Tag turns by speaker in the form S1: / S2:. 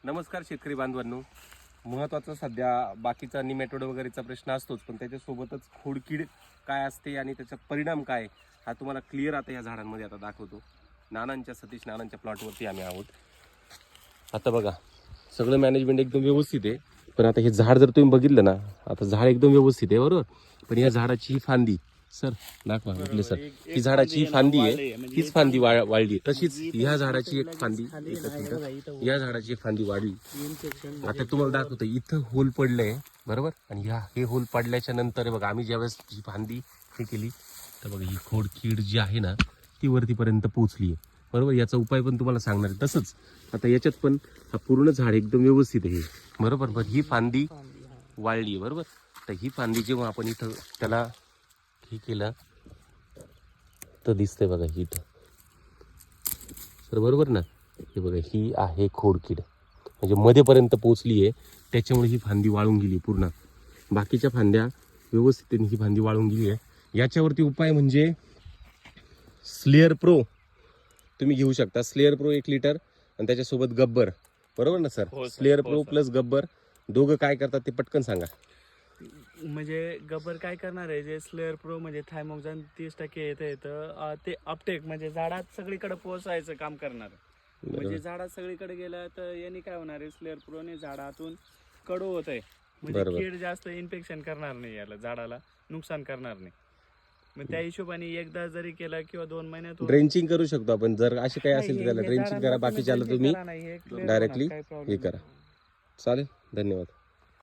S1: नमस्कार शेतकरी बांधवांनो. महत्त्वाचा सध्या बाकीचा निमॅटोड वगैरेचा प्रश्न असतोच, पण त्याच्यासोबतच खोडकीड काय असते आणि त्याचा परिणाम काय हा तुम्हाला क्लिअर आता या झाडांमध्ये आता दाखवतो. सतीश नानांच्या प्लॉटवरती आम्ही आहोत. आता बघा सगळं मॅनेजमेंट एकदम व्यवस्थित आहे, पण आता हे झाड जर तुम्ही बघितलं ना, आता झाड एकदम व्यवस्थित आहे बरोबर, पण या झाडाची ही फांदी सर दाखवा म्हटले सर, ही झाडाची फांदी आहे, हीच फांदी वाढली, तशीच ह्या झाडाची एक फांदी, या झाडाची एक फांदी वाढली. आता तुम्हाला दाखवतो इथं होल पडलंय बरोबर, आणि हे होल पडल्याच्या नंतर बघा आम्ही ज्यावेळेस ही फांदी हे केली तर बघा ही खोडकीड जी आहे ना ती वरतीपर्यंत पोहोचली आहे बरोबर. याचा उपाय पण तुम्हाला सांगणार आहे. तसंच आता याच्यात पण हा पूर्ण झाड एकदम व्यवस्थित आहे बरोबर, पण ही फांदी वाळली आहे बरोबर. तर ही फांदी जेव्हा आपण इथं त्याला हे केलं तर दिसतंय बघा ही इथं तर बरोबर ना, हे बघा ही आहे खोडकीड, म्हणजे मध्येपर्यंत पोहोचली आहे, त्याच्यामुळे ही फांदी वाळून गेली पूर्ण. बाकीच्या फांद्या व्यवस्थित ही फांदी वाळून गेली आहे. याच्यावरती उपाय म्हणजे स्लेअर प्रो तुम्ही घेऊ शकता. स्लेअर प्रो 1 लिटर आणि त्याच्यासोबत गब्बर बरोबर ना सर. स्लेअर प्रो प्लस गब्बर दोघं काय करतात ते पटकन सांगा.
S2: म्हणजे गब्बर काय करणार आहे, जे स्लेअर प्रो म्हणजे थायमोक्झान 30% येतं ते अपटेक म्हणजे झाडात सगळीकडे पोहोचायचं काम करणार. म्हणजे झाडात सगळीकडे गेलं तर यांनी काय होणार आहे, स्लेअर प्रोने झाडातून कडू होत आहे, म्हणजे कीड जास्त इन्फेक्शन करणार नाही, याला झाडाला नुकसान करणार नाही. मग त्या हिशोबाने एकदा जरी केलं किंवा 2 महिन्यात
S1: ड्रेंचिंग करू शकतो आपण. जर असे काही असेल तर त्याला ड्रेंचिंग करा, बाकीच्याला तुम्ही डायरेक्टली हे करा. चालेल, धन्यवाद.